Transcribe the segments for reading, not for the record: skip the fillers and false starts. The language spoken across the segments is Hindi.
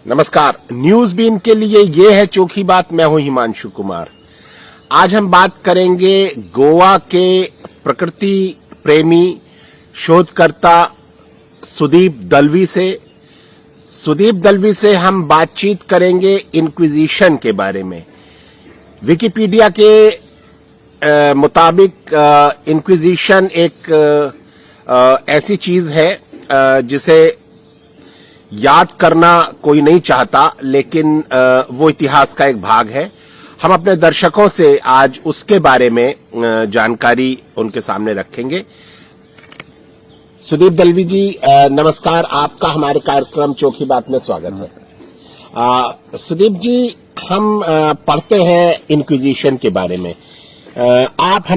नमस्कार। न्यूज बीन के लिए ये है चोखी बात। मैं हूं हिमांशु कुमार। आज हम बात करेंगे गोवा के प्रकृति प्रेमी शोधकर्ता सुदीप दलवी से। सुदीप दलवी से हम बातचीत करेंगे इंक्विजिशन के बारे में। विकिपीडिया के मुताबिक इंक्विजिशन एक ऐसी चीज है जिसे याद करना कोई नहीं चाहता, लेकिन वो इतिहास का एक भाग है। हम अपने दर्शकों से आज उसके बारे में जानकारी उनके सामने रखेंगे। सुदीप दलवी जी, नमस्कार। आपका हमारे कार्यक्रम चोखी बात में स्वागत है। सुदीप जी, हम पढ़ते हैं इंक्विजिशन के बारे में। आप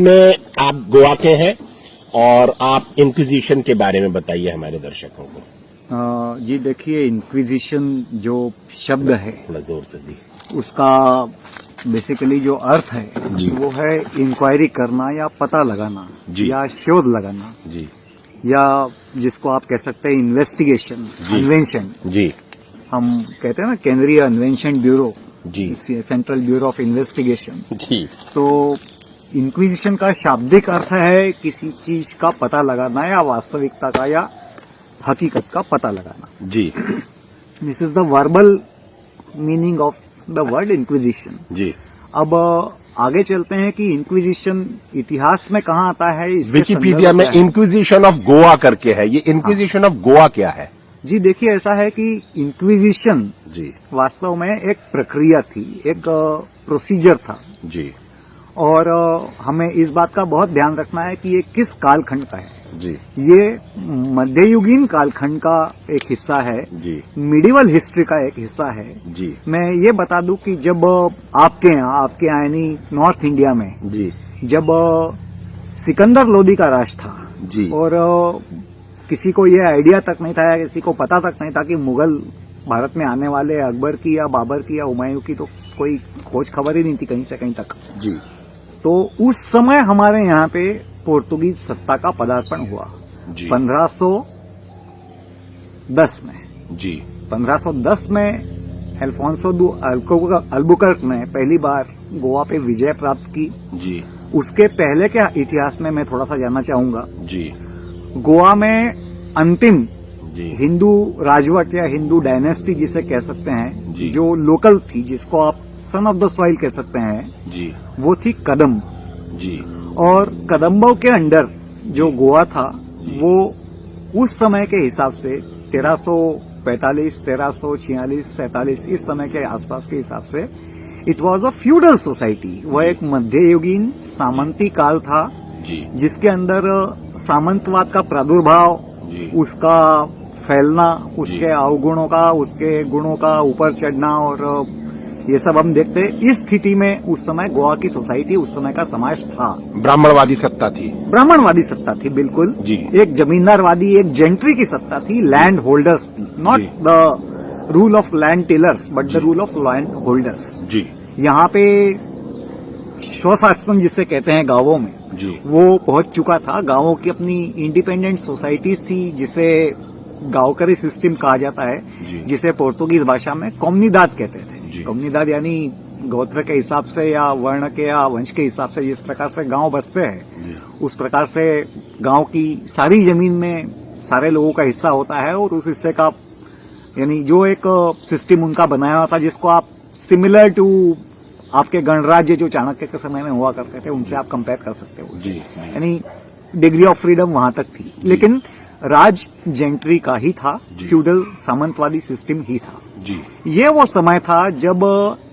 गोवा के हैं और आप इंक्विजिशन के बारे में बताइए हमारे दर्शकों को। जी देखिए, इंक्विजिशन जो शब्द है थोड़ा जोर से दी, उसका बेसिकली जो अर्थ है जी, वो है इंक्वायरी करना या पता लगाना जी, या शोध लगाना जी, या जिसको आप कह सकते हैं इन्वेस्टिगेशन, इन्वेंशन। जी, हम कहते हैं ना केंद्रीय अन्वेषण ब्यूरो, जी, सेंट्रल ब्यूरो ऑफ इन्वेस्टिगेशन। जी। तो इंक्विजिशन का शाब्दिक अर्थ है किसी चीज का पता लगाना या वास्तविकता का या हकीकत का पता लगाना। जी। This is the verbal meaning of the word inquisition. जी। अब आगे चलते हैं कि इंक्विजिशन इतिहास में कहाँ आता है। विकिपीडिया में इंक्विजिशन ऑफ गोवा करके है। ये इंक्विजिशन ऑफ गोवा क्या है? जी देखिए, ऐसा है कि इंक्विजिशन जी वास्तव में एक प्रक्रिया थी, एक प्रोसीजर था जी। और हमें इस बात का बहुत ध्यान रखना है कि ये किस कालखंड का है। जी। ये मध्ययुगीन कालखंड का एक हिस्सा है जी। मिडिवल हिस्ट्री का एक हिस्सा है जी। मैं ये बता दूं कि जब आपके यहाँ यानी नॉर्थ इंडिया में जी। जब सिकंदर लोदी का राज था जी। और किसी को ये आइडिया तक नहीं था या किसी को पता तक नहीं था कि मुगल भारत में आने वाले, अकबर की या बाबर की या हुमायूं की तो कोई खोज खबर ही नहीं थी कहीं से कहीं तक। जी। तो उस समय हमारे यहाँ पे पोर्तुगीज सत्ता का पदार्पण हुआ 1510 में। जी। 1510 में अल्फोंसो दु अल्बुकर्क ने पहली बार गोवा पे विजय प्राप्त की। जी। उसके पहले के इतिहास में मैं थोड़ा सा जानना चाहूंगा। जी। गोवा में अंतिम जी। हिंदू राजवट या हिंदू डायनेस्टी जिसे कह सकते हैं, जी। जो लोकल थी, जिसको आप सन ऑफ द सॉइल कह सकते हैं, जी। वो थी कदम्ब। जी। और कदम्बों के अंडर जो गोवा था वो उस समय के हिसाब से 1345, 1346, 47 इस समय के आसपास के हिसाब से it was a feudal society. वह एक मध्ययुगीन सामंती काल था जी। जिसके अंदर सामंतवाद का प्रादुर्भाव, उसका फैलना, उसके अवगुणों का, उसके गुणों का ऊपर चढ़ना और ये सब हम देखते हैं। इस स्थिति में उस समय गोवा की सोसाइटी, उस समय का समाज था। ब्राह्मणवादी सत्ता थी। ब्राह्मणवादी सत्ता थी, बिल्कुल जी। एक जमींदारवादी, एक जेंट्री की सत्ता थी, लैंड होल्डर्स थी। Not the rule of land tillers but the rule of land holders. जी। यहाँ पे स्वशासन जिसे कहते हैं गांवों में, जी। वो पहुंच चुका था। गांवों की अपनी इंडिपेंडेंट सोसाइटीज थी जिसे गांवकरी सिस्टम कहा जाता है, जिसे पोर्तुगीज भाषा में कोम्युनिदाद कहते थे। कोम्युनिदाद यानी गोत्र के हिसाब से या वर्ण के या वंश के हिसाब से जिस प्रकार से गांव बसते हैं, उस प्रकार से गांव की सारी जमीन में सारे लोगों का हिस्सा होता है और उस हिस्से का यानी जो एक सिस्टम उनका बनाया हुआ था, जिसको आप सिमिलर टू आपके गणराज्य जो चाणक्य के समय में हुआ करते थे उनसे आप कंपेयर कर सकते हो। यानी डिग्री ऑफ फ्रीडम वहां तक थी, लेकिन राज जेंट्री का ही था, फ्यूडल सामंतवादी सिस्टम ही था। जी। ये वो समय था जब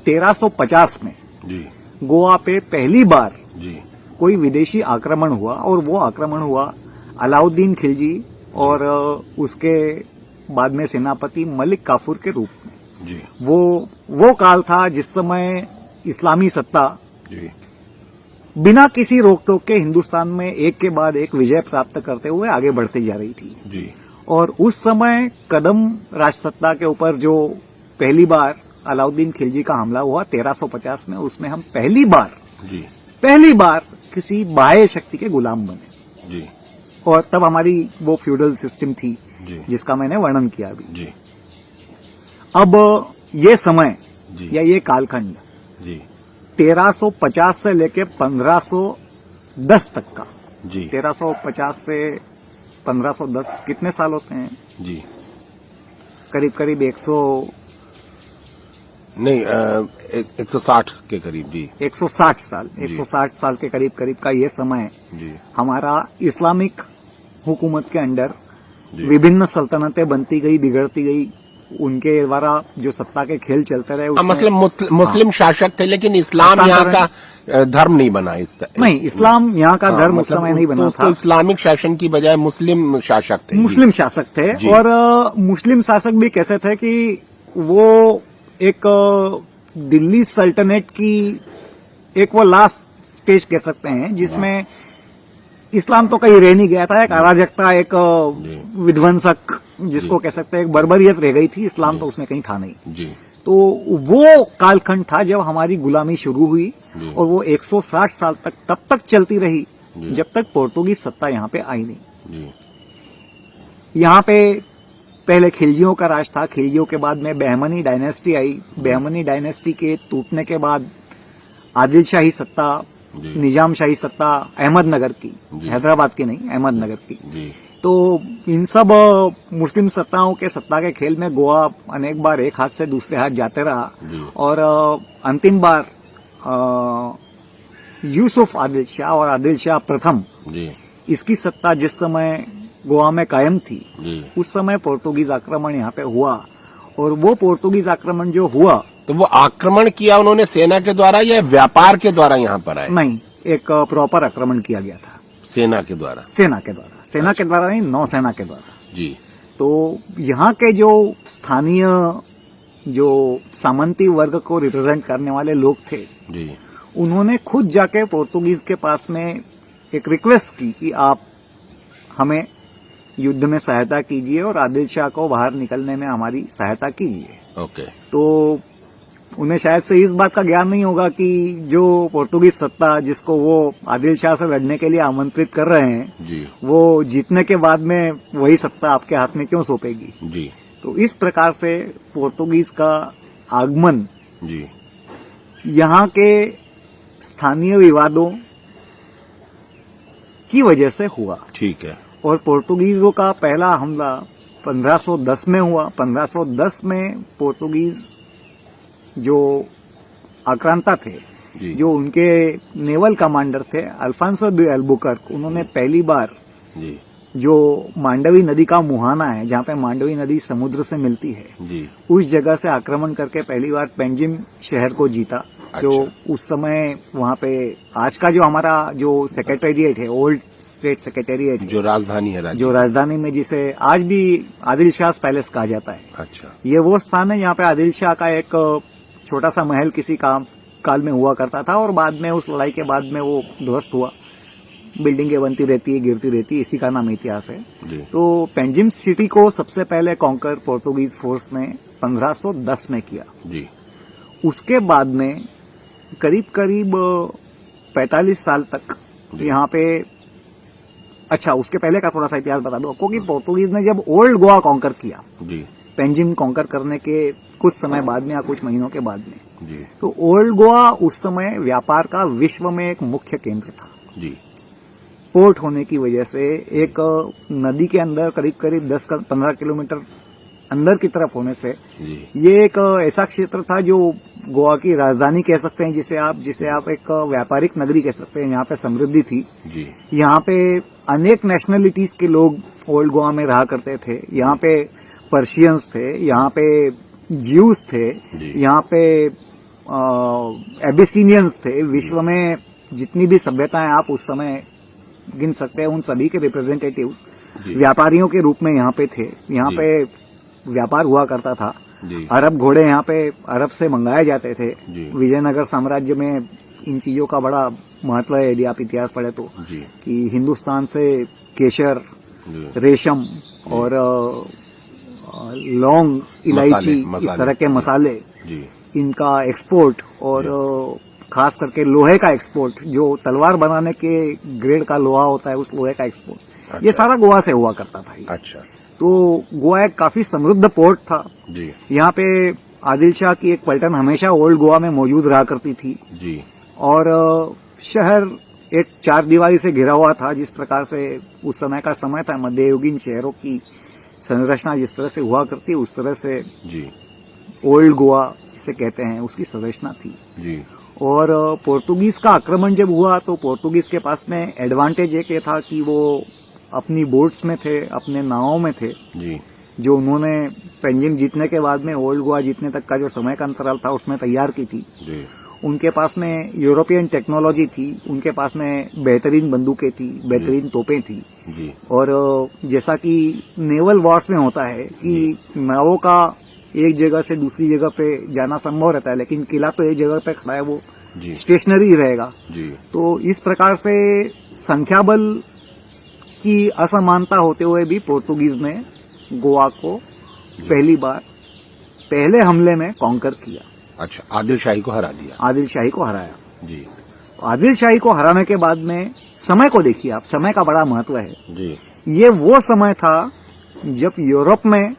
1350 में जी। गोवा पे पहली बार जी। कोई विदेशी आक्रमण हुआ और वो आक्रमण हुआ अलाउद्दीन खिलजी और उसके बाद में सेनापति मलिक काफूर के रूप में। जी। वो काल था जिस समय इस्लामी सत्ता जी। बिना किसी रोक टोक के हिंदुस्तान में एक के बाद एक विजय प्राप्त करते हुए आगे बढ़ती जा रही थी। जी। और उस समय कदम्ब राजसत्ता के ऊपर जो पहली बार अलाउद्दीन खिलजी का हमला हुआ 1350 में, उसमें हम पहली बार किसी बाह्य शक्ति के गुलाम बने। जी। और तब हमारी वो फ्यूडल सिस्टम थी जी। जिसका मैंने वर्णन किया अभी। जी। अब ये समय जी। या ये कालखंड जी 1350 से लेके 1510 तक का। जी 1350 से 1510 कितने साल होते हैं? जी करीब करीब 160 के करीब। जी 160 साल। जी। 160 साल के करीब करीब का ये समय जी हमारा इस्लामिक हुकूमत के अंडर जी। विभिन्न सल्तनतें बनती गई, बिगड़ती गई, उनके द्वारा जो सत्ता के खेल चलते रहे उसमें मतलब मुस्लिम शासक थे, लेकिन इस्लाम यहाँ का धर्म नहीं बना। नहीं, इस्लाम यहाँ का धर्म उस समय नहीं बना था। तो इस्लामिक शासन की बजाय मुस्लिम शासक थे। मुस्लिम शासक थे। जी। और मुस्लिम शासक भी कैसे थे कि वो एक दिल्ली सल्तनत की एक वो लास्ट स्टेज कह सकते हैं जिसमें इस्लाम तो कहीं रह नहीं गया था। एक अराजकता, एक विध्वंसक जिसको कह सकते हैं, एक बर्बरियत रह गई थी। इस्लाम तो उसमें कहीं था नहीं। जी तो वो कालखंड था जब हमारी गुलामी शुरू हुई जी। और वो 160 साल तक तब तक चलती रही जी। जब तक पोर्तुगीज सत्ता यहाँ पे आई नहीं। जी यहाँ पे पहले खिलजियों का राज था। खिलजियों के बाद में बहमनी डायनेस्टी आई। बहमनी डायनेस्टी के टूटने के बाद आदिल शाही सत्ता, जी। निजाम शाही सत्ता अहमदनगर की, जी। हैदराबाद की नहीं, अहमदनगर की। जी तो इन सब मुस्लिम सत्ताओं के सत्ता के खेल में गोवा अनेक बार एक हाथ से दूसरे हाथ जाते रहा। जी। और अंतिम बार यूसुफ आदिल शाह और आदिल शाह प्रथम, जी इसकी सत्ता जिस समय गोवा में कायम थी जी। उस समय पोर्तुगीज आक्रमण यहाँ पे हुआ। और वो पोर्तुगीज आक्रमण जो हुआ, तो वो आक्रमण किया उन्होंने सेना के द्वारा या व्यापार के द्वारा यहाँ पर आए? नहीं, एक प्रॉपर आक्रमण किया गया था सेना के द्वारा। सेना के द्वारा। सेना के द्वारा नहीं, नौसेना के द्वारा। जी तो यहाँ के जो स्थानीय जो सामंती वर्ग को रिप्रेजेंट करने वाले लोग थे, जी उन्होंने खुद जाके पोर्तुगीज के पास में एक रिक्वेस्ट की कि आप हमें युद्ध में सहायता कीजिए और आदिल शाह को बाहर निकलने में हमारी सहायता कीजिए। ओके। तो उन्हें शायद से इस बात का ज्ञान नहीं होगा कि जो पोर्तुगीज सत्ता जिसको वो आदिल शाह से लड़ने के लिए आमंत्रित कर रहे हैं, जी वो जीतने के बाद में वही सत्ता आपके हाथ में क्यों सौंपेगी। जी तो इस प्रकार से पोर्तुगीज का आगमन जी यहाँ के स्थानीय विवादों की वजह से हुआ। ठीक है। और पोर्तुगीजों का पहला हमला 1510 में हुआ। 1510 में पोर्तुगीज जो आक्रांता थे, जी। जो उनके नेवल कमांडर थे अल्फांसो डी अल्बुकर्क, उन्होंने पहली बार जी जो मांडवी नदी का मुहाना है, जहाँ पे मांडवी नदी समुद्र से मिलती है, जी उस जगह से आक्रमण करके पहली बार पेंजिम शहर को जीता। जो उस समय वहाँ पे आज का जो हमारा जो सेक्रेटेरिएट है, ओल्ड स्टेट सेक्रेटेरिएट, जो राजधानी है राज्य, जो राजधानी में जिसे आज भी आदिल शाह पैलेस कहा जाता है, अच्छा, ये वो स्थान है जहाँ पे आदिल शाह का एक छोटा सा महल किसी काल में हुआ करता था और बाद में उस लड़ाई के बाद में वो ध्वस्त हुआ। बिल्डिंगें बनती रहती है, गिरती रहती है, इसी का नाम इतिहास है। जी तो पेंजिम सिटी को सबसे पहले कॉन्कर पोर्तुगीज फोर्स ने 1510 में किया। जी उसके बाद में करीब करीब 45 साल तक यहाँ पे, अच्छा उसके पहले का थोड़ा सा इतिहास बता दो आपको कि पोर्तुगीज ने जब ओल्ड गोवा कॉन्कर किया, जी पेंजिम कॉन्कर करने के कुछ समय बाद में या कुछ महीनों के बाद में, जी तो ओल्ड गोवा उस समय व्यापार का विश्व में एक मुख्य केंद्र था। जी पोर्ट होने की वजह से एक नदी के अंदर करीब करीब 10-15 किलोमीटर अंदर की तरफ होने से जी ये एक ऐसा क्षेत्र था जो गोवा की राजधानी कह सकते हैं, जिसे आप एक व्यापारिक नगरी कह सकते हैं। यहाँ पे समृद्धि थी। जी यहाँ पे अनेक नेशनलिटीज के लोग ओल्ड गोवा में रहा करते थे। यहाँ पे पर्शियंस थे, यहाँ पे ज्यूज थे, यहाँ पे एबिसिनियंस थे। विश्व में जितनी भी सभ्यताएं आप उस समय गिन सकते हैं, उन सभी के रिप्रेजेंटेटिव्स व्यापारियों के रूप में यहाँ पे थे। यहाँ पे व्यापार हुआ करता था। अरब घोड़े यहाँ पे अरब से मंगाए जाते थे। विजयनगर साम्राज्य में इन चीजों का बड़ा महत्व है, यदि आप इतिहास पढ़े तो, कि हिंदुस्तान से केशर, रेशम और लौंग, इलायची, इस तरह के मसाले, इनका एक्सपोर्ट और खास करके लोहे का एक्सपोर्ट, जो तलवार बनाने के ग्रेड का लोहा होता है, उस लोहे का एक्सपोर्ट, ये सारा गोवा से हुआ करता था। अच्छा। तो गोवा एक काफी समृद्ध पोर्ट था। जी यहाँ पे आदिल शाह की एक पलटन हमेशा ओल्ड गोवा में मौजूद रहा करती थी जी और शहर एक चार दीवारी से घिरा हुआ था। जिस प्रकार से उस समय का समय था, मध्ययुगीन शहरों की संरचना जिस तरह से हुआ करती उस तरह से जी ओल्ड गोवा जिसे कहते हैं उसकी संरचना थी। जी और पोर्तुगीज का आक्रमण जब हुआ तो पोर्तुगीज के पास में एडवांटेज एक ये था कि वो अपनी बोट्स में थे, अपने नावों में थे, जी जो उन्होंने पेंजिम जीतने के बाद में ओल्ड गोवा जीतने तक का जो समय का अंतराल था उसमें तैयार की थी। जी उनके पास में यूरोपियन टेक्नोलॉजी थी, उनके पास में बेहतरीन बंदूकें थी, बेहतरीन तोपें थी। जी और जैसा कि नेवल वॉर्स में होता है कि नावों का एक जगह से दूसरी जगह पे जाना संभव रहता है, लेकिन किला तो एक जगह पे खड़ा है, वो जी स्टेशनरी रहेगा। जी तो इस प्रकार से संख्या बल की असमानता होते हुए भी पोर्तुगीज ने गोवा को पहली बार पहले हमले में कॉन्कर किया, अच्छा, आदिल शाही को हरा दिया। आदिल शाही को हराया। जी आदिल शाही को हराने के बाद में समय को देखिए आप, समय का बड़ा महत्व है। जी ये वो समय था जब यूरोप में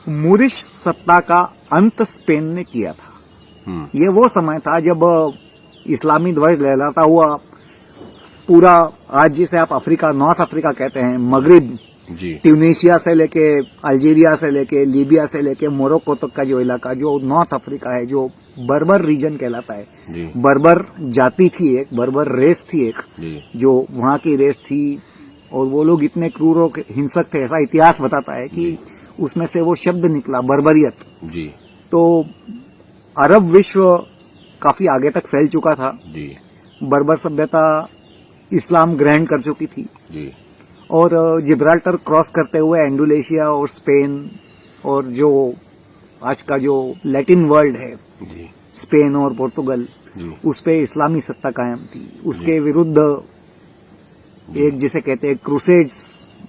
मूरिश सत्ता का अंत स्पेन ने किया था। ये वो समय था जब इस्लामी ध्वज लहराता हुआ पूरा, आज जिसे आप अफ्रीका, नॉर्थ अफ्रीका कहते हैं, मगरिब, जी ट्यूनीशिया से लेके अल्जीरिया से लेके लीबिया से लेके मोरक्को तक का जो इलाका, जो नॉर्थ अफ्रीका है, जो बर्बर रीजन कहलाता है। जी बर्बर जाति थी एक, बर्बर रेस थी एक, जी जो वहां की रेस थी। और वो लोग इतने क्रूर और हिंसक थे, ऐसा इतिहास बताता है कि उसमें से वो शब्द निकला, बर्बरियत। जी तो अरब विश्व काफी आगे तक फैल चुका था। जी बर्बर सभ्यता इस्लाम ग्रहण कर चुकी थी जी और जिब्राल्टर क्रॉस करते हुए एंडोनेशिया और स्पेन और जो आज का जो लैटिन वर्ल्ड है, जी स्पेन और पोर्तुगल, जी उस पे इस्लामी सत्ता कायम थी। उसके विरुद्ध एक जिसे कहते हैं क्रूसेड्स,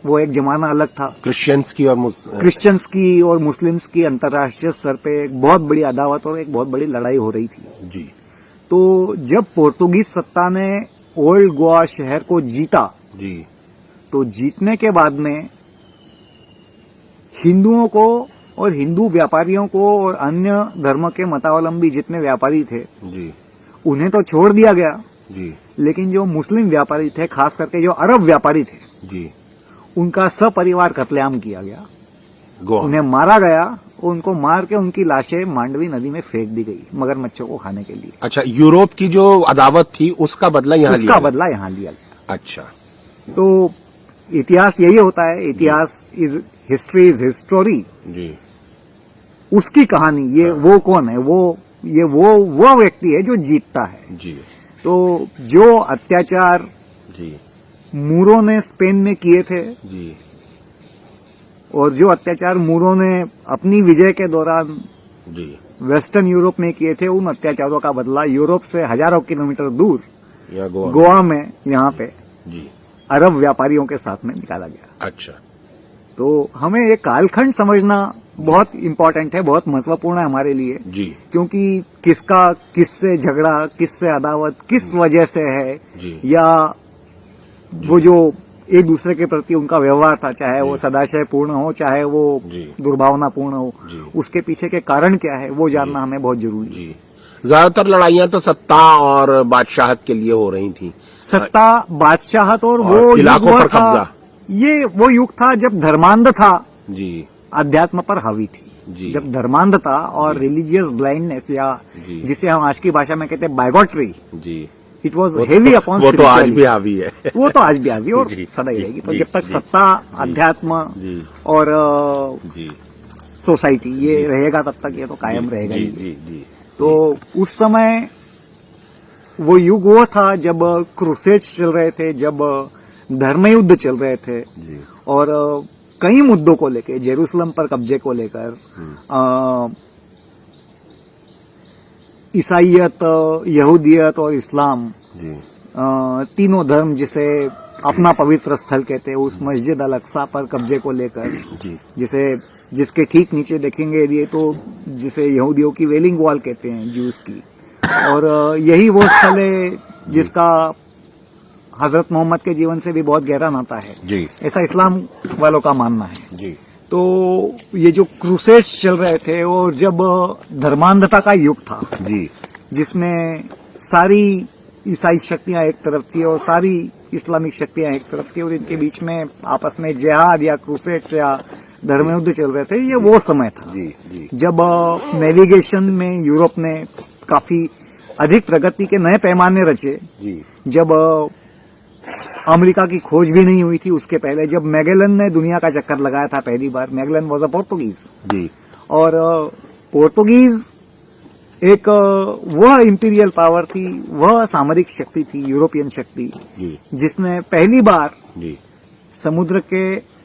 वो एक जमाना अलग था। क्रिश्चियंस की और क्रिश्चियंस की और मुस्लिम्स की अंतर्राष्ट्रीय स्तर पे एक बहुत बड़ी अदावत और एक बहुत बड़ी लड़ाई हो रही थी। जी तो जब पोर्तुगीज सत्ता ने ओल्ड गोवा शहर को जीता, जी तो जीतने के बाद में हिंदुओं को और हिंदू व्यापारियों को और अन्य धर्म के मतावलंबी जितने व्यापारी थे, जी उन्हें तो छोड़ दिया गया, जी लेकिन जो मुस्लिम व्यापारी थे, खास करके जो अरब व्यापारी थे, जी उनका सपरिवार कत्लेआम किया गया। गोवा उन्हें मारा गया, उनको मार के उनकी लाशें मांडवी नदी में फेंक दी गई मगरमच्छों को खाने के लिए। अच्छा, यूरोप की जो अदावत थी उसका बदला यहाँ लिया उसका गया। बदला यहाँ लिया गया। अच्छा, तो इतिहास यही होता है, इतिहास इज हिस्ट्री इज हिस्टोरी। जी उसकी कहानी, ये वो कौन है, वो व्यक्ति है जो जीतता है। जी तो जो अत्याचार जी मूरों ने स्पेन में किए थे जी और जो अत्याचार मूरों ने अपनी विजय के दौरान जी वेस्टर्न यूरोप में किए थे, उन अत्याचारों का बदला यूरोप से हजारों किलोमीटर दूर या गोवा गोवा में यहाँ पे जी अरब व्यापारियों के साथ में निकाला गया। अच्छा, तो हमें ये कालखंड समझना बहुत इम्पोर्टेंट है, बहुत महत्वपूर्ण है हमारे लिए, जी क्योंकि किसका किससे झगड़ा, किससे अदावत, किस वजह से है, जी या वो जो एक दूसरे के प्रति उनका व्यवहार था, चाहे वो सदाशय पूर्ण हो, चाहे वो जी दुर्भावना पूर्ण हो, जी उसके पीछे के कारण क्या है वो जानना हमें बहुत जरूरी है। जी ज्यादातर लड़ाइयां तो सत्ता और बादशाहत के लिए हो रही थी। सत्ता, बादशाहत और और वो इलाकों युग पर था, कब्जा। ये वो युग था जब धर्मांध था, जी अध्यात्म पर हावी थी। जी जब धर्मांध था और रिलीजियस ब्लाइंडनेस, या जी जिसे हम आज की भाषा में कहते हैं बाइगोट्री, जी इट वॉज हेवी अपॉन वो तो आज भी हावी है। वो तो आज भी हावी और जी, सदा ही जी, रहेगी। तो जी, जब तक जी, सत्ता, अध्यात्म जी और जी सोसाइटी ये रहेगा, तब तक ये तो कायम रहेगा जी ही। जी जी तो उस समय वो युग वो था जब क्रूसेड्स चल रहे थे, जब धर्मयुद्ध चल रहे थे, जी और कई मुद्दों को लेकर, जेरूसलम पर कब्जे को लेकर, ईसाइयत, यहूदियत और इस्लाम, जी तीनों धर्म जिसे अपना पवित्र स्थल कहते हैं, उस मस्जिद अल अक्सा पर कब्जे को लेकर, जी जिसके ठीक नीचे देखेंगे ये तो जिसे यहूदियों की वेलिंग वॉल कहते हैं, ज्यूज की, और यही वो स्थल है जिसका हजरत मोहम्मद के जीवन से भी बहुत गहरा नाता है, जी ऐसा इस्लाम वालों का मानना है। जी तो ये जो क्रूसेड्स चल रहे थे और जब धर्मांधता का युग था, जी जिसमें सारी ईसाई शक्तियां एक तरफ थी और सारी इस्लामिक शक्तियां एक तरफ थी और इनके बीच में आपस में जिहाद या क्रूसेड्स या धर्म युद्ध चल रहे थे, ये वो समय था जी जी जब नेविगेशन में यूरोप ने काफी अधिक प्रगति के नए पैमाने रचे। जी जब अमेरिका की खोज भी नहीं हुई थी उसके पहले, जब मैगेलन ने दुनिया का चक्कर लगाया था पहली बार, मैगेलन वॉज अ पोर्तुगीज, जी और पोर्तुगीज एक वह इंपीरियल पावर थी, वह सामरिक शक्ति थी, यूरोपियन शक्ति, जी जिसने पहली बार जी समुद्र के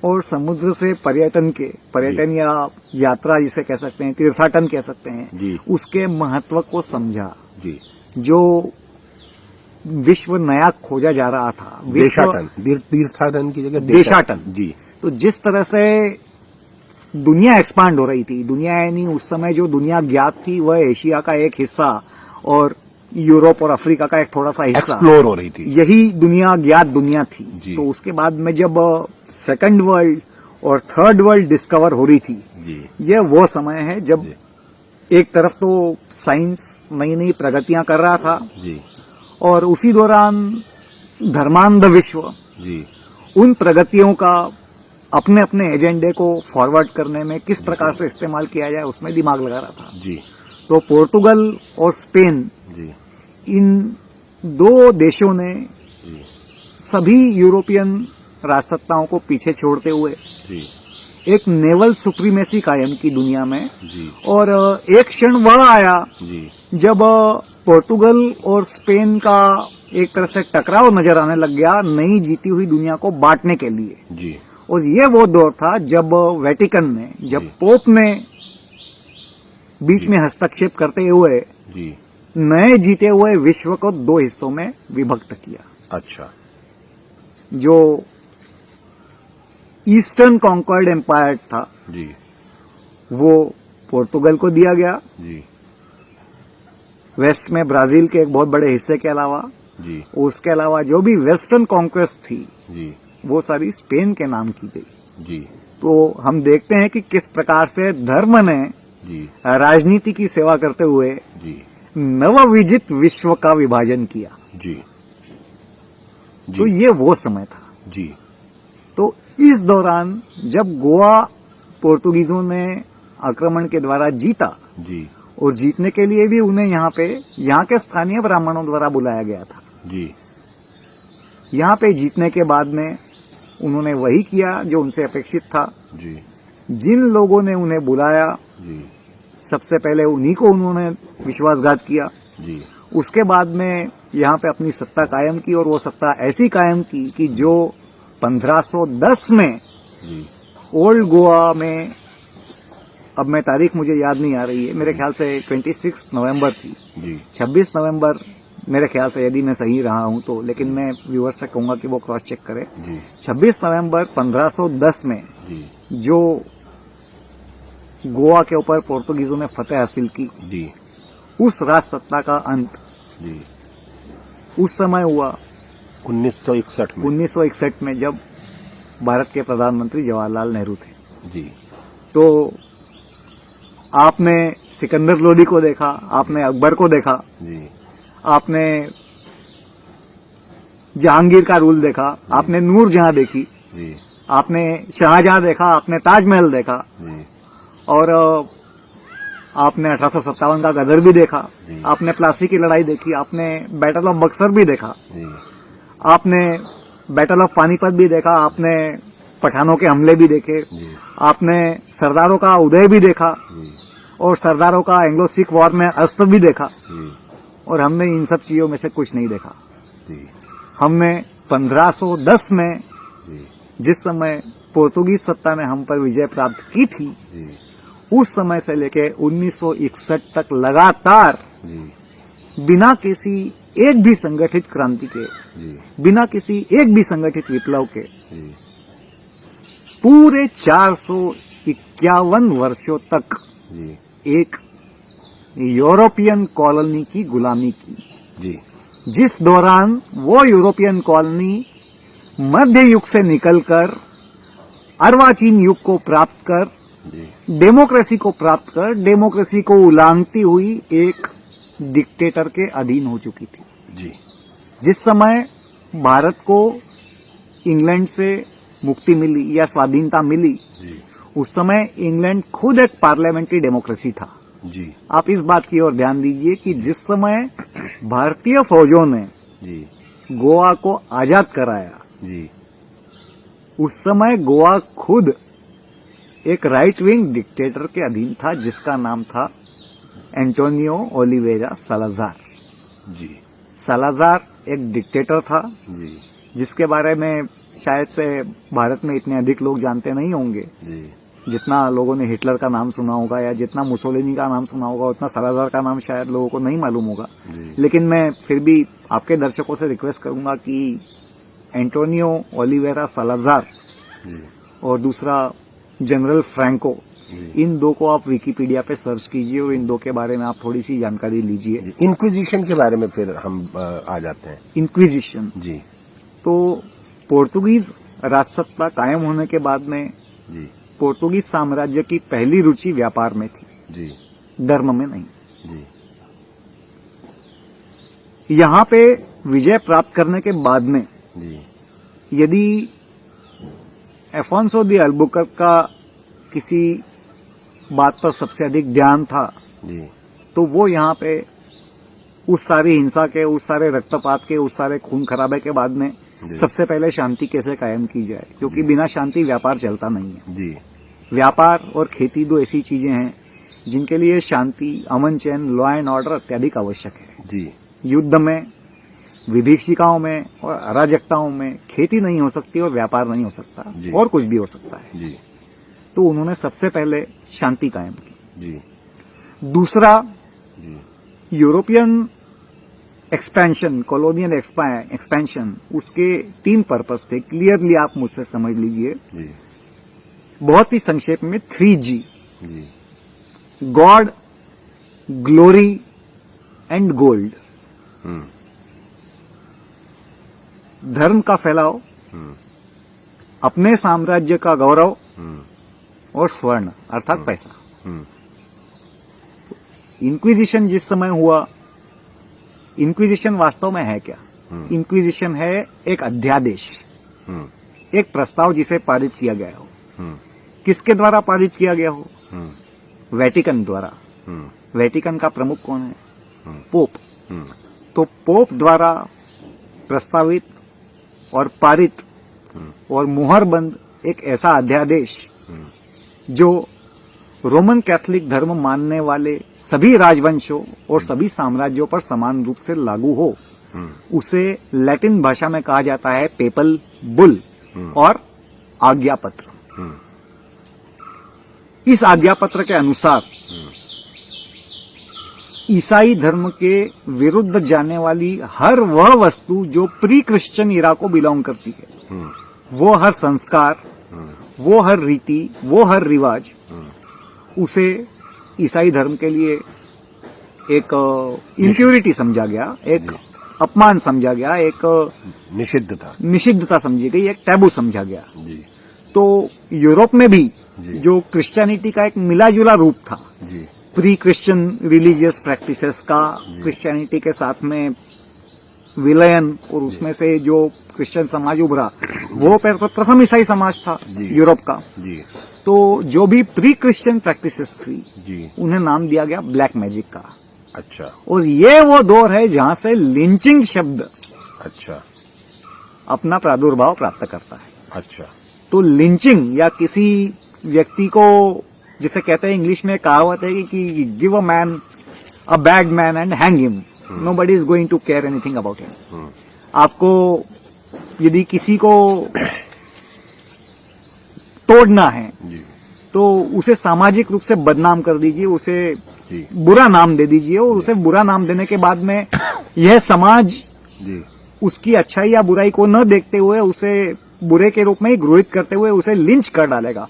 और समुद्र से पर्यटन या यात्रा जिसे कह सकते हैं, तीर्थाटन कह सकते हैं, जी उसके महत्व को समझा। जी जो विश्व नया खोजा जा रहा था, देशाटन, तीर्थाटन की जगह देशाटन। जी तो जिस तरह से दुनिया एक्सपांड हो रही थी, दुनिया यानी उस समय जो दुनिया ज्ञात थी वह एशिया का एक हिस्सा और यूरोप और अफ्रीका का एक थोड़ा सा हिस्सा एक्सप्लोर हो रही थी, यही दुनिया ज्ञात दुनिया थी। जी। तो उसके बाद में जब सेकंड वर्ल्ड और थर्ड वर्ल्ड डिस्कवर हो रही थी, जी यह वो समय है जब जी। एक तरफ तो साइंस नई नई प्रगतियां कर रहा था जी और उसी दौरान धर्मांध विश्व जी उन प्रगतियों का अपने अपने एजेंडे को फॉरवर्ड करने में किस प्रकार से इस्तेमाल किया जाए उसमें दिमाग लगा रहा था। जी तो पोर्तुगल और स्पेन, जी इन दो देशों ने जी सभी यूरोपियन राजसत्ताओं को पीछे छोड़ते हुए जी एक नेवल सुप्रीमेसी कायम की दुनिया में। जी और एक क्षण वह आया जी जब पोर्तुगल और स्पेन का एक तरह से टकराव नजर आने लग गया नई जीती हुई दुनिया को बांटने के लिए। जी और ये वो दौर था जब वेटिकन ने, जब जी। पोप ने बीच में हस्तक्षेप करते हुए जी नए जीते हुए विश्व को दो हिस्सों में विभक्त किया। अच्छा जो ईस्टर्न कॉन्कर्ड एम्पायर था जी वो पोर्तुगल को दिया गया, जी वेस्ट में ब्राजील के एक बहुत बड़े हिस्से के अलावा, जी उसके अलावा जो भी वेस्टर्न कॉन्क्वेस्ट थी जी वो सारी स्पेन के नाम की गई। जी तो हम देखते हैं कि किस प्रकार से धर्म ने जी राजनीति की सेवा करते हुए जी नवविजित विश्व का विभाजन किया। जी तो ये वो समय था। जी तो इस दौरान जब गोवा पोर्तुगीजों ने आक्रमण के द्वारा जीता जी और जीतने के लिए भी उन्हें यहाँ के स्थानीय ब्राह्मणों द्वारा बुलाया गया था। जी यहाँ पे जीतने के बाद में उन्होंने वही किया जो उनसे अपेक्षित था। जी जिन लोगों ने उन्हें बुलाया जी सबसे पहले उन्हीं को उन्होंने विश्वासघात किया। जी उसके बाद में यहाँ पे अपनी सत्ता कायम की और वो सत्ता ऐसी कायम की कि जो 1510 में जी ओल्ड गोवा में, अब मैं तारीख मुझे याद नहीं आ रही है, मेरे ख्याल से 26 नवंबर थी, जी 26 नवंबर मेरे ख्याल से, यदि मैं सही रहा हूं तो, लेकिन मैं व्यूअर्स से कहूंगा कि वो क्रॉस चेक करें। जी 26 नवंबर 1510 में जी जो गोवा के ऊपर पोर्तुगीजों ने फतेह हासिल की, जी उस राज सत्ता का अंत जी उस समय हुआ 1961 में 1961 में, जब भारत के प्रधानमंत्री जवाहरलाल नेहरू थे। जी तो आपने सिकंदर लोदी को देखा, आपने अकबर को देखा, जी आपने जहांगीर का रूल देखा, आपने नूरजहां देखी, जी आपने शाहजहां देखा, आपने ताजमहल देखा, जी और आपने 1857 का गदर भी देखा, जी। आपने प्लासी की लड़ाई देखी, आपने बैटल ऑफ बक्सर भी देखा, जी आपने बैटल ऑफ पानीपत भी देखा, आपने पठानों के हमले भी देखे, जी आपने सरदारों का उदय भी देखा जी और सरदारों का एंग्लो सिख वॉर में अस्त भी देखा। जी और हमने इन सब चीजों में से कुछ नहीं देखा। जी हमने 1510 में जी जिस समय पोर्तुगीज सत्ता ने हम पर विजय प्राप्त की थी, जी उस समय से लेकर 1961 तक लगातार जी बिना किसी एक भी संगठित क्रांति के, जी बिना किसी एक भी संगठित विप्लव के, जी पूरे 451 वर्षों तक जी एक यूरोपियन कॉलोनी की गुलामी की। जी जिस दौरान वो यूरोपियन कॉलोनी मध्य युग से निकलकर अर्वाचीन युग को प्राप्त कर, जी डेमोक्रेसी को प्राप्त कर, डेमोक्रेसी को उलांघती हुई एक डिक्टेटर के अधीन हो चुकी थी। जी जिस समय भारत को इंग्लैंड से मुक्ति मिली या स्वाधीनता मिली, जी उस समय इंग्लैंड खुद एक पार्लियामेंट्री डेमोक्रेसी था। जी आप इस बात की ओर ध्यान दीजिए कि जिस समय भारतीय फौजों ने जी गोवा को आजाद कराया, जी उस समय गोवा खुद एक राइट विंग डिक्टेटर के अधीन था जिसका नाम था एंटोनियो ओलिवेरा सालाजार। जी सालाजार एक डिक्टेटर था जी जिसके बारे में शायद से भारत में इतने अधिक लोग जानते नहीं होंगे। जी जितना लोगों ने हिटलर का नाम सुना होगा या जितना मुसोलिनी का नाम सुना होगा, उतना सालाजार का नाम शायद लोगों को नहीं मालूम होगा। लेकिन मैं फिर भी आपके दर्शकों से रिक्वेस्ट करूंगा कि एंटोनियो ओलिवेरा सालाजार और दूसरा जनरल फ्रैंको, इन दो को आप विकिपीडिया पे सर्च कीजिए और इन दो के बारे में आप थोड़ी सी जानकारी लीजिए। इंक्विजिशन के बारे में फिर हम आ जाते हैं। इंक्विजिशन, जी तो पोर्तुगीज राजसत्ता कायम होने के बाद में जी पोर्तुगीज साम्राज्य की पहली रुचि व्यापार में थी, जी धर्म में नहीं। जी यहाँ पे विजय प्राप्त करने के बाद में जी यदि एफोंसो दी अल्बुकर्क का किसी बात पर सबसे अधिक ध्यान था, जी तो वो यहाँ पे उस सारी हिंसा के, उस सारे रक्तपात के, उस सारे खून खराबे के बाद में सबसे पहले शांति कैसे कायम की जाए, क्योंकि बिना शांति व्यापार चलता नहीं है। जी व्यापार और खेती दो ऐसी चीजें हैं जिनके लिए शांति, अमन चैन, लॉ एंड ऑर्डर अत्यधिक आवश्यक है। जी युद्ध में, विभीषिकाओं में और अराजकताओं में खेती नहीं हो सकती और व्यापार नहीं हो सकता और कुछ भी हो सकता है। जी तो उन्होंने सबसे पहले शांति कायम की। जी दूसरा, जी यूरोपियन एक्सपेंशन, कॉलोनियल एक्सपेंशन, उसके 3 पर्पस थे। क्लियरली आप मुझसे समझ लीजिए, जी बहुत ही संक्षेप में 3G: G God, glory and gold. धर्म का फैलाव, अपने साम्राज्य का गौरव और स्वर्ण अर्थात पैसा। इंक्विजिशन जिस समय हुआ, इंक्विजिशन वास्तव में है क्या? इंक्विजिशन है एक अध्यादेश, एक प्रस्ताव जिसे पारित किया गया हो। किसके द्वारा पारित किया गया हो? वेटिकन द्वारा। वेटिकन का प्रमुख कौन है? पोप। तो पोप द्वारा प्रस्तावित और पारित और मुहरबंद एक ऐसा अध्यादेश जो रोमन कैथोलिक धर्म मानने वाले सभी राजवंशों और सभी साम्राज्यों पर समान रूप से लागू हो, उसे लैटिन भाषा में कहा जाता है पेपल बुल और आज्ञापत्र। इस आज्ञापत्र के अनुसार ईसाई धर्म के विरुद्ध जाने वाली हर वह वस्तु जो प्री क्रिश्चियन इरा को बिलोंग करती है, वो हर संस्कार, वो हर रीति, वो हर रिवाज, उसे ईसाई धर्म के लिए एक इम्प्योरिटी समझा गया, एक अपमान समझा गया, एक निषिद्धता समझी गई, एक टैबू समझा गया। तो यूरोप में भी जो क्रिश्चियनिटी का एक मिला जुला रूप था, प्री क्रिश्चियन रिलीजियस प्रैक्टिसेस का क्रिश्चियनिटी के साथ में विलयन, और उसमें से जो क्रिश्चियन समाज उभरा वो प्रथम ईसाई समाज था यूरोप का। तो जो भी प्री क्रिश्चियन प्रैक्टिसेस थी उन्हें नाम दिया गया ब्लैक मैजिक का। अच्छा। और ये वो दौर है जहां से लिंचिंग शब्द अच्छा अपना प्रादुर्भाव प्राप्त करता है। अच्छा। तो लिंचिंग या किसी व्यक्ति को, जिसे कहते हैं इंग्लिश में कहावत है कि give a man a bad man and hang him, nobody is going to care anything about him. आपको यदि किसी को तोड़ना है तो उसे सामाजिक रूप से बदनाम कर दीजिए, उसे बुरा नाम दे दीजिए, और उसे बुरा नाम देने के बाद में यह समाज उसकी अच्छाई या बुराई को न देखते हुए उसे बुरे के रूप में ही गृहित करते हुए उसे लिंच कर डालेगा,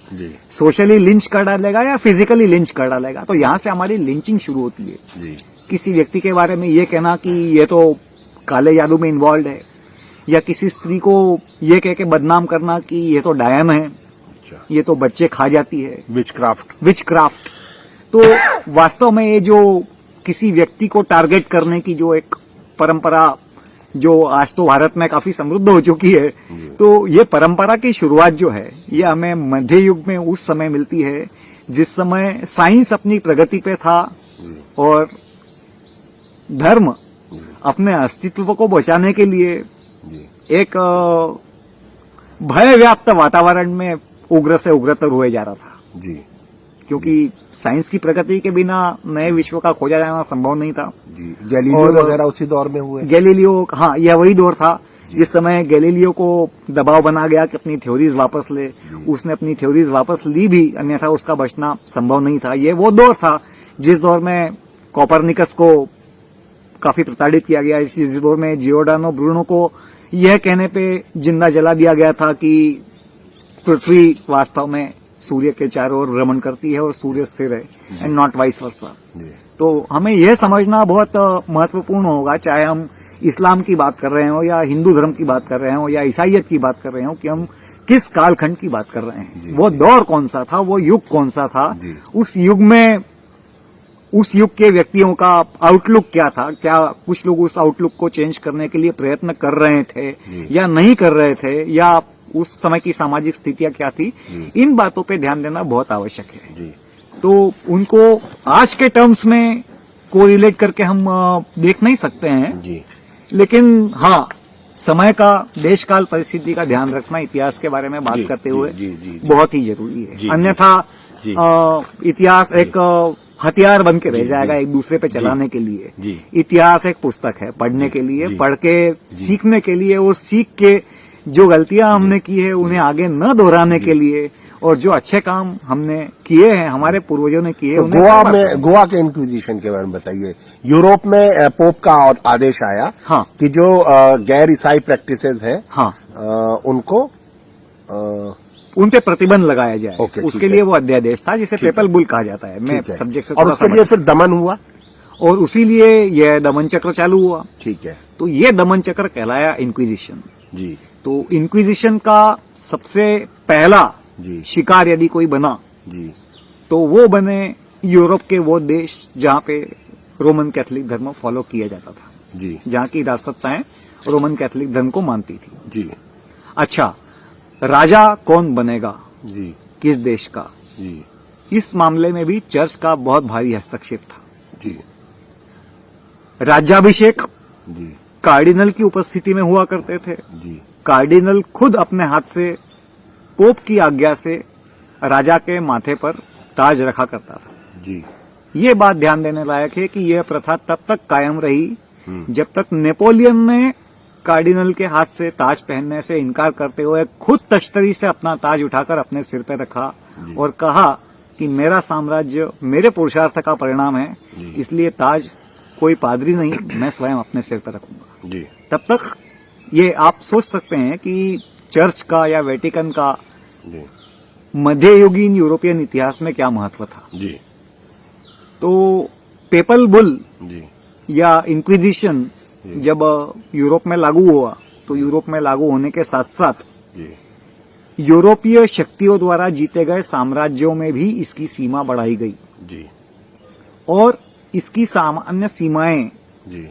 सोशली लिंच कर डालेगा या फिजिकली लिंच कर डालेगा। तो यहाँ से हमारी लिंचिंग शुरू होती है। किसी व्यक्ति के बारे में ये कहना कि ये तो काले जादू में इन्वॉल्व है, या किसी स्त्री को ये कह के बदनाम करना कि ये तो डायन है, अच्छा, ये तो बच्चे खा जाती है, विच क्राफ्ट। तो वास्तव में ये जो किसी व्यक्ति को टारगेट करने की जो एक परंपरा जो आज तो भारत में काफी समृद्ध हो चुकी है, तो ये परंपरा की शुरुआत जो है ये हमें मध्य युग में उस समय मिलती है जिस समय साइंस अपनी प्रगति पे था और धर्म अपने अस्तित्व को बचाने के लिए एक भय व्याप्त वातावरण में उग्र से उग्रतर हुए जा रहा था जी, क्योंकि साइंस की प्रगति के बिना नए विश्व का खोजा जाना संभव नहीं था जी। गैलीलियो वगैरह उसी दौर में हुए। गैलीलियो, हाँ, यह वही दौर था जिस समय गैलीलियो को दबाव बना गया कि अपनी थ्योरीज वापस ले। उसने अपनी थ्योरीज वापस ली भी, अन्यथा उसका बचना संभव नहीं था। ये वो दौर था जिस दौर में कोपरनिकस को काफी प्रताड़ित किया गया। इस दौर में जियोर्डानो ब्रूनो को यह कहने पे जिंदा जला दिया गया था कि पृथ्वी वास्तव में सूर्य के चारों ओर भ्रमण करती है और सूर्य स्थिर है, एंड नॉट वाइस वर्सा। तो हमें यह समझना बहुत महत्वपूर्ण होगा, चाहे हम इस्लाम की बात कर रहे हो या हिंदू धर्म की बात कर रहे हो या ईसाइयत की बात कर रहे हो, कि हम किस कालखंड की बात कर रहे हैं, वो दौर कौन सा था, वो युग कौन सा था, उस युग में उस युग के व्यक्तियों का आउटलुक क्या था, क्या कुछ लोग उस आउटलुक को चेंज करने के लिए प्रयत्न कर रहे थे या नहीं कर रहे थे, या उस समय की सामाजिक स्थितियां क्या थी, इन बातों पे ध्यान देना बहुत आवश्यक है। तो उनको आज के टर्म्स में कोरिलेट करके हम देख नहीं सकते हैं, लेकिन हाँ, समय का, देश काल परिस्थिति का ध्यान रखना इतिहास के बारे में बात करते हुए बहुत ही जरूरी है। अन्यथा इतिहास एक हथियार बन के रह जाएगा एक दूसरे पे चलाने के लिए। इतिहास एक पुस्तक है पढ़ने के लिए, पढ़ के सीखने के लिए, और सीख के जो गलतियां हमने की है उन्हें आगे न दोहराने के लिए, और जो अच्छे काम हमने किए हैं, हमारे पूर्वजों ने किए। तो गोवा के इंक्विजिशन के बारे में बताइए। यूरोप में पोप का आदेश आया, हाँ, कि जो गैर ईसाई प्रैक्टिसेस है, हाँ, उनको उन पे प्रतिबंध लगाया जाए। उसके लिए वो अध्यादेश था जिसे पेपल बुल कहा जाता है। मैं सब्जेक्ट से और उसके लिए फिर दमन हुआ, और उसी लिए यह दमन चक्र चालू हुआ। ठीक है। तो ये दमन चक्र कहलाया इंक्विजिशन जी। तो इंक्विजिशन का सबसे पहला शिकार यदि कोई बना जी, तो वो बने यूरोप के वो देश जहाँ पे रोमन कैथोलिक धर्म फॉलो किया जाता था जी, जहाँ की राजसत्ताएं रोमन कैथोलिक धर्म को मानती थी जी। अच्छा, राजा कौन बनेगा जी, किस देश का जी, इस मामले में भी चर्च का बहुत भारी हस्तक्षेप था जी। राज्याभिषेक जी कार्डिनल की उपस्थिति में हुआ करते थे जी। कार्डिनल खुद अपने हाथ से पोप की आज्ञा से राजा के माथे पर ताज रखा करता था जी। ये बात ध्यान देने लायक है कि यह प्रथा तब तक कायम रही जब तक नेपोलियन ने कार्डिनल के हाथ से ताज पहनने से इनकार करते हुए खुद तश्तरी से अपना ताज उठाकर अपने सिर पर रखा और कहा कि मेरा साम्राज्य मेरे पुरुषार्थ का परिणाम है, इसलिए ताज कोई पादरी नहीं, मैं स्वयं अपने सिर पर रखूंगा जी। तब तक ये आप सोच सकते हैं कि चर्च का या वेटिकन का मध्ययुगीन यूरोपियन इतिहास में क्या महत्व था जी। तो पेपल बुल जी या इंक्विजिशन जब यूरोप में लागू हुआ, तो यूरोप में लागू होने के साथ साथ यूरोपीय शक्तियों द्वारा जीते गए साम्राज्यों में भी इसकी सीमा बढ़ाई गई जी। और इसकी सामान्य सीमाएं जी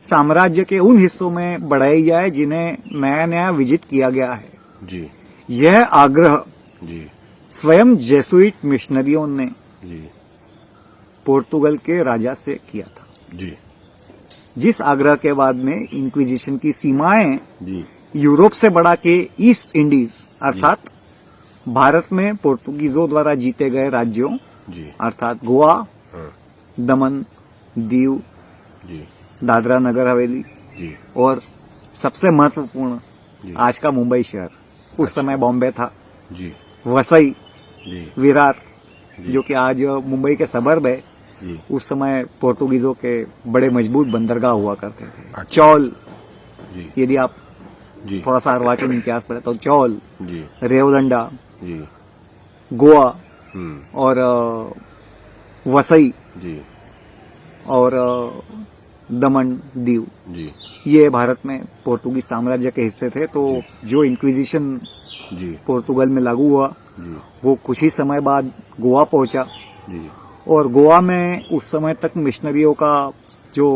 साम्राज्य के उन हिस्सों में बढ़ाई जाए जिन्हें नया नया विजित किया गया है जी। यह आग्रह जी स्वयं जेसुइट मिशनरियों ने जी पोर्तुगल के राजा से किया था जी। जिस आग्रह के बाद में इंक्विजिशन की सीमाएं जी यूरोप से बढ़ा के ईस्ट इंडीज अर्थात भारत में पोर्तुगीजों द्वारा जीते गए राज्यों जी अर्थात गोवा, दमन, दीव जी, दादरा नगर हवेली जी, और सबसे महत्वपूर्ण आज का मुंबई शहर, उस समय बॉम्बे था जी, वसई जी, विरार जी, जो कि आज मुंबई के सबर्ब है जी, उस समय पोर्तुगीजों के बड़े मजबूत बंदरगाह हुआ करते थे। चौल जी, यदि आप जी, थोड़ा सा अर्वाचीन इतिहास पढ़े तो चौल जी, रेवदंडा जी, गोवा और वसई जी, और दमन, दीव जी, ये भारत में पोर्तुगीज साम्राज्य के हिस्से थे, तो जो इंक्विजिशन जी पोर्तुगल में लागू हुआ जी वो कुछ ही समय बाद गोवा पहुंचा। जी और गोवा में उस समय तक मिशनरियों का जो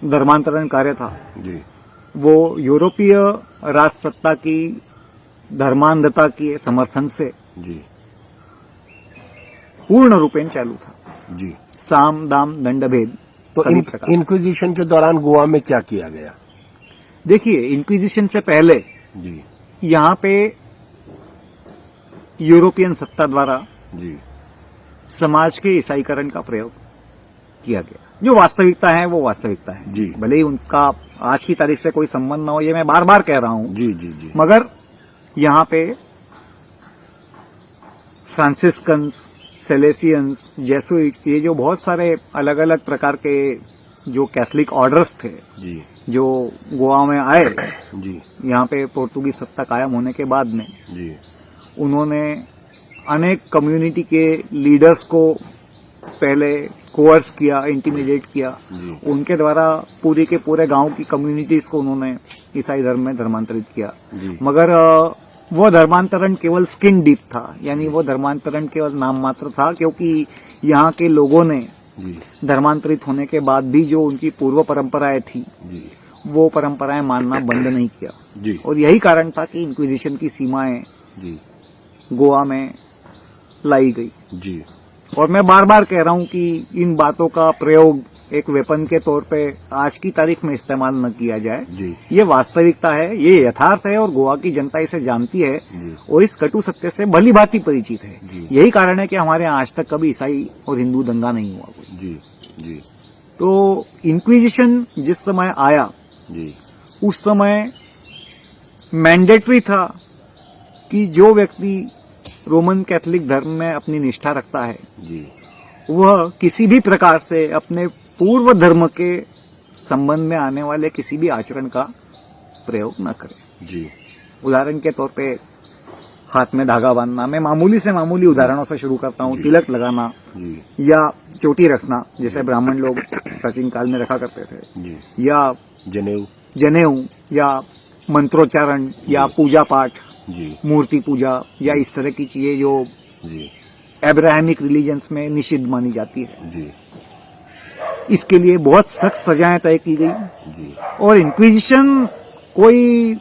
धर्मांतरण कार्य था जी वो यूरोपीय राजसत्ता की धर्मांधता के समर्थन से जी पूर्ण रूपेण चालू था। जी। साम दाम दंड भेद तो सभी प्रकार। इंक्विजिशन के दौरान गोवा में क्या किया गया? देखिए, इंक्विजिशन से पहले जी यहाँ पे यूरोपियन सत्ता द्वारा जी समाज के ईसाईकरण का प्रयोग किया गया। जो वास्तविकता है वो वास्तविकता है जी। भले ही उनका आज की तारीख से कोई संबंध ना हो, ये मैं बार बार कह रहा हूं। जी जी जी मगर यहाँ पे फ्रांसिस्कन्स, सेलेसियंस, जेसुइट्स, ये जो बहुत सारे अलग अलग प्रकार के जो कैथलिक ऑर्डर्स थे जी जो गोवा में आए, जी यहाँ पे पोर्तुगीज सत्ता कायम होने के बाद में जी उन्होंने अनेक कम्युनिटी के लीडर्स को पहले कोर्स किया, इंटिमिडेट किया। जी उनके द्वारा पूरे के पूरे गांव की कम्युनिटीज को उन्होंने ईसाई धर्म में धर्मांतरित किया। जी मगर वो धर्मांतरण केवल स्किन डीप था, यानी वो धर्मांतरण केवल नाम मात्र था, क्योंकि यहाँ के लोगों ने जी धर्मांतरित होने के बाद भी जो उनकी पूर्व परंपराएं थी जी वो परंपराएं मानना बंद नहीं किया। जी और यही कारण था कि इंक्विजिशन की सीमाएं जी गोवा में लाई गई। जी और मैं बार बार कह रहा हूं कि इन बातों का प्रयोग एक वेपन के तौर पे आज की तारीख में इस्तेमाल न किया जाए। जी ये वास्तविकता है, ये यथार्थ है और गोवा की जनता इसे जानती है जी और इस कटु सत्य से भली भांति परिचित है। जी। यही कारण है कि हमारे यहाँ आज तक कभी ईसाई और हिंदू दंगा नहीं हुआ कोई। जी जी तो इंक्विजिशन जिस समय आया जी उस समय मैंडेटरी था कि जो व्यक्ति रोमन कैथोलिक धर्म में अपनी निष्ठा रखता है जी वह किसी भी प्रकार से अपने पूर्व धर्म के संबंध में आने वाले किसी भी आचरण का प्रयोग न करे। जी उदाहरण के तौर पे हाथ में धागा बांधना, मैं मामूली से मामूली उदाहरणों से शुरू करता हूँ। जी। तिलक लगाना जी या चोटी रखना, जैसे ब्राह्मण लोग प्राचीन काल में रखा करते थे, जी या जनेऊ जनेऊ, या मंत्रोच्चारण, या पूजा पाठ, जी मूर्ति पूजा, या इस तरह की चीजें जो जी एब्राहमिक रिलीजन्स में निषिद्ध मानी जाती है। जी इसके लिए बहुत सख्त सजाएं तय की गई। जी और इंक्विजिशन कोई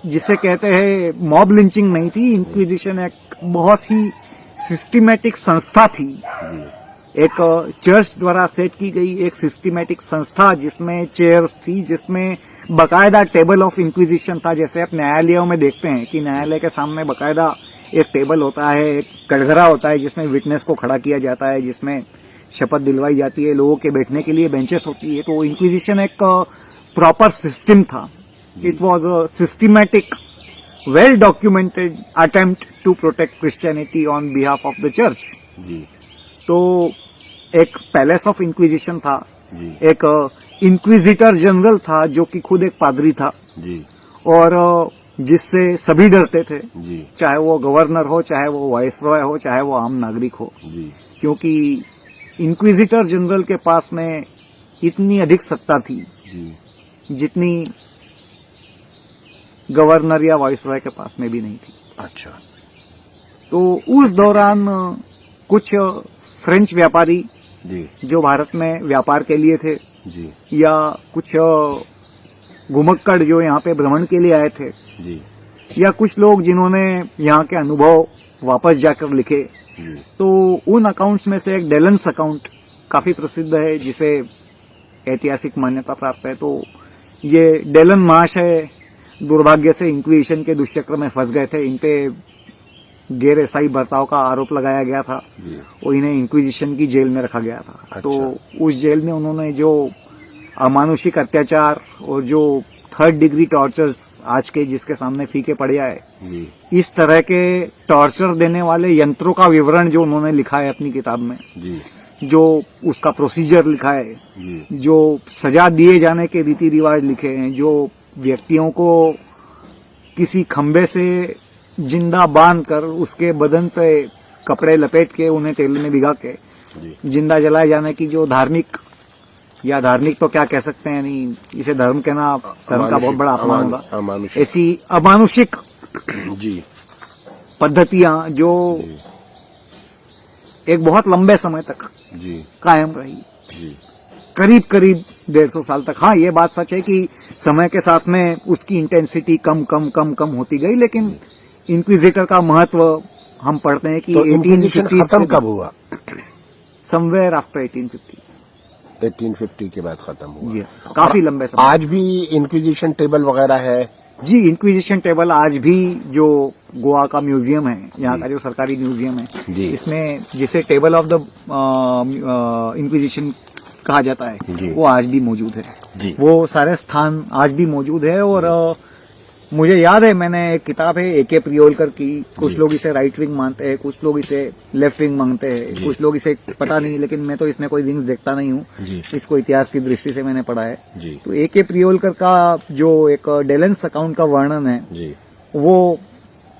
जिसे कहते हैं मॉब लिंचिंग नहीं थी। इंक्विजिशन एक बहुत ही सिस्टमैटिक संस्था थी, जी एक चर्च द्वारा सेट की गई एक सिस्टमैटिक संस्था जिसमें चेयर्स थी, जिसमें बकायदा टेबल ऑफ इंक्विजिशन था। जैसे आप न्यायालयों में देखते हैं कि न्यायालय के सामने बकायदा एक टेबल होता है, एक कटघरा होता है जिसमें विटनेस को खड़ा किया जाता है, जिसमें शपथ दिलवाई जाती है, लोगों के बैठने के लिए बेंचेस होती है। तो इंक्विजिशन एक प्रॉपर सिस्टम था। It was a systematic, well documented attempt to protect Christianity on behalf of the church. जी तो एक पैलेस ऑफ इंक्विजिशन था, जी एक इंक्विजिटर जनरल था जो कि खुद एक पादरी था जी और जिससे सभी डरते थे, जी चाहे वो गवर्नर हो, चाहे वो वाइसरॉय हो, चाहे वो आम नागरिक हो, जी क्योंकि इंक्विजिटर जनरल के पास में इतनी अधिक सत्ता थी जी जितनी गवर्नर या वाइसरॉय के पास में भी नहीं थी। अच्छा। तो उस दौरान कुछ फ्रेंच व्यापारी जी जो भारत में व्यापार के लिए थे, जी या कुछ घुमक्कड़ जो यहाँ पे भ्रमण के लिए आए थे, जी या कुछ लोग जिन्होंने यहाँ के अनुभव वापस जाकर लिखे, जी तो उन अकाउंट्स में से एक डेलन्स अकाउंट काफी प्रसिद्ध है जिसे ऐतिहासिक मान्यता प्राप्त है। तो ये डेलन महाशय दुर्भाग्य से इंक्विजिशन के दुष्चक्र में फंस गए थे। इन पे गैर ईसाई बर्ताव का आरोप लगाया गया था जी और इन्हें इंक्विजिशन की जेल में रखा गया था। अच्छा। तो उस जेल में उन्होंने जो अमानुषिक अत्याचार और जो थर्ड डिग्री टॉर्चर्स आज के जिसके सामने फीके पड़े आए, जी इस तरह के टॉर्चर देने वाले यंत्रों का विवरण जो उन्होंने लिखा है अपनी किताब में, जी जो उसका प्रोसीजर लिखा है, जी जो सजा दिए जाने के रीति रिवाज लिखे हैं, जो व्यक्तियों को किसी खंबे से जिंदा बांध कर उसके बदन पे कपड़े लपेट के उन्हें तेल में भिगा के जी जिंदा जलाए जाने की जो धार्मिक या धार्मिक तो क्या कह सकते हैं, नहीं इसे धर्म कहना धर्म का बहुत बड़ा अपमान होगा। अमानुषिक ऐसी अमानुषिक जी पद्धतियां जो एक बहुत लंबे समय तक जी कायम रही, जी करीब करीब 150 साल तक। हाँ, ये बात सच है कि समय के साथ में उसकी इंटेंसिटी कम कम कम कम होती गई, लेकिन इंक्विजिटर का महत्व हम पढ़ते हैं कि तो इंक्विजिशन 1850 खत्म कब हुआ? Somewhere after 1850। 1850 के बाद खत्म हुआ। जी, काफी लंबे समय। आज भी इंक्विजिशन टेबल वगैरह है? जी, इंक्विजिशन टेबल आज भी जो गोवा का म्यूजियम है, यहाँ का जो सरकारी म्यूजियम है, जी। इसमें जिसे टेबल ऑफ द इंक्विजिशन कहा जाता जी। है, वो आज भी मौजूद है। जी। वो सारे स्थान आज भी मौजूद है। और मुझे याद है, मैंने एक किताब है एके प्रियोलकर की, कुछ लोग इसे राइट विंग मानते हैं, कुछ लोग इसे लेफ्ट विंग मानते हैं, कुछ लोग इसे पता नहीं, लेकिन मैं तो इसमें कोई विंग्स देखता नहीं हूँ, इसको इतिहास की दृष्टि से मैंने पढ़ा है। जी। तो एके प्रियोलकर का जो एक डेलेंस अकाउंट का वर्णन है, जी वो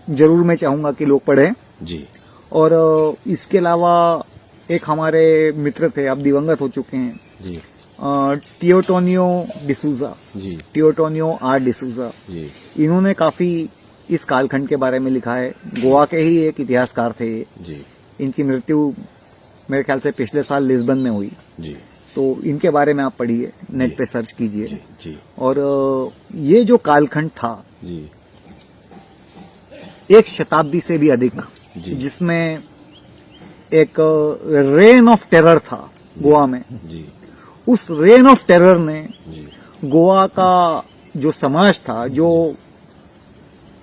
जरूर मैं चाहूंगा कि लोग पढ़ें। जी और इसके अलावा एक हमारे मित्र थे, अब दिवंगत हो चुके हैं, जी टियोटोनियो डिसूजा, जी टियोटोनियो आर डिसूजा। जी इन्होंने काफी इस कालखंड के बारे में लिखा है। गोवा के ही एक इतिहासकार थे। जी इनकी मृत्यु मेरे ख्याल से पिछले साल लिस्बन में हुई। जी तो इनके बारे में आप पढ़िए, नेट पे सर्च कीजिए। जी जी और ये जो कालखंड था, जी एक शताब्दी से भी अधिक, जी। जिसमें एक रेन ऑफ टेरर था गोवा में। जी उस रेन ऑफ टेरर ने जी गोवा का जो समाज था, जो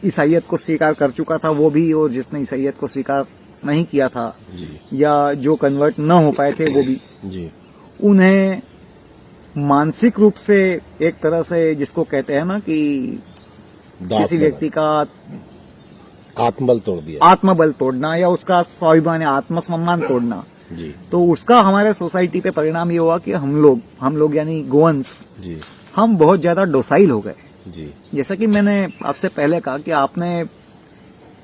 ईसाइयत को स्वीकार कर चुका था वो भी, और जिसने ईसाइयत को स्वीकार नहीं किया था जी या जो कन्वर्ट न हो पाए थे वो भी, जी उन्हें मानसिक रूप से एक तरह से, जिसको कहते हैं ना कि किसी व्यक्ति का आत्मबल तोड़ दिया। आत्मबल तोड़ना या उसका स्वाभिमान या आत्मसम्मान तोड़ना, जी तो उसका हमारे सोसाइटी पे परिणाम ये हुआ कि हम लोग यानी गोवंस, जी हम बहुत ज्यादा डोसाइल हो गए। जी जैसा कि मैंने आपसे पहले कहा कि आपने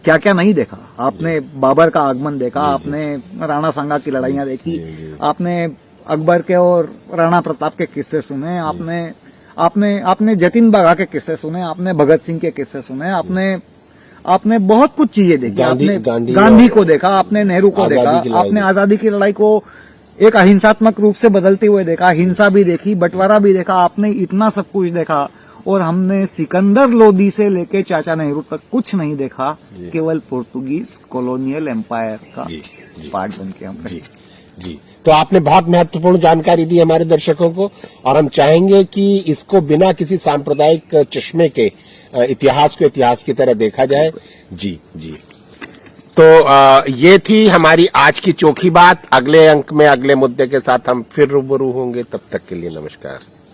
क्या क्या नहीं देखा। आपने बाबर का आगमन देखा, आपने राणा सांगा की लड़ाइयां देखी, जी। आपने अकबर के और राणा प्रताप के किस्से सुने, आपने जतिन बघा के किस्से सुने, आपने भगत सिंह के किस्से सुने, आपने बहुत कुछ चीजें देखी। आपने गांधी को देखा, आपने नेहरू को देखा, आपने आजादी की लड़ाई को एक अहिंसात्मक रूप से बदलते हुए देखा, हिंसा भी देखी, बंटवारा भी देखा। आपने इतना सब कुछ देखा, और हमने सिकंदर लोदी से लेके चाचा नेहरू तक कुछ नहीं देखा, केवल पोर्तुगीज कॉलोनियल एम्पायर का पार्ट बन के हम जी जी। तो आपने बहुत महत्वपूर्ण जानकारी दी हमारे दर्शकों को, और हम चाहेंगे कि इसको बिना किसी सांप्रदायिक चश्मे के इतिहास को इतिहास की तरह देखा जाए। जी जी। तो ये थी हमारी आज की चोखी बात। अगले अंक में अगले मुद्दे के साथ हम फिर रूबरू होंगे। तब तक के लिए नमस्कार।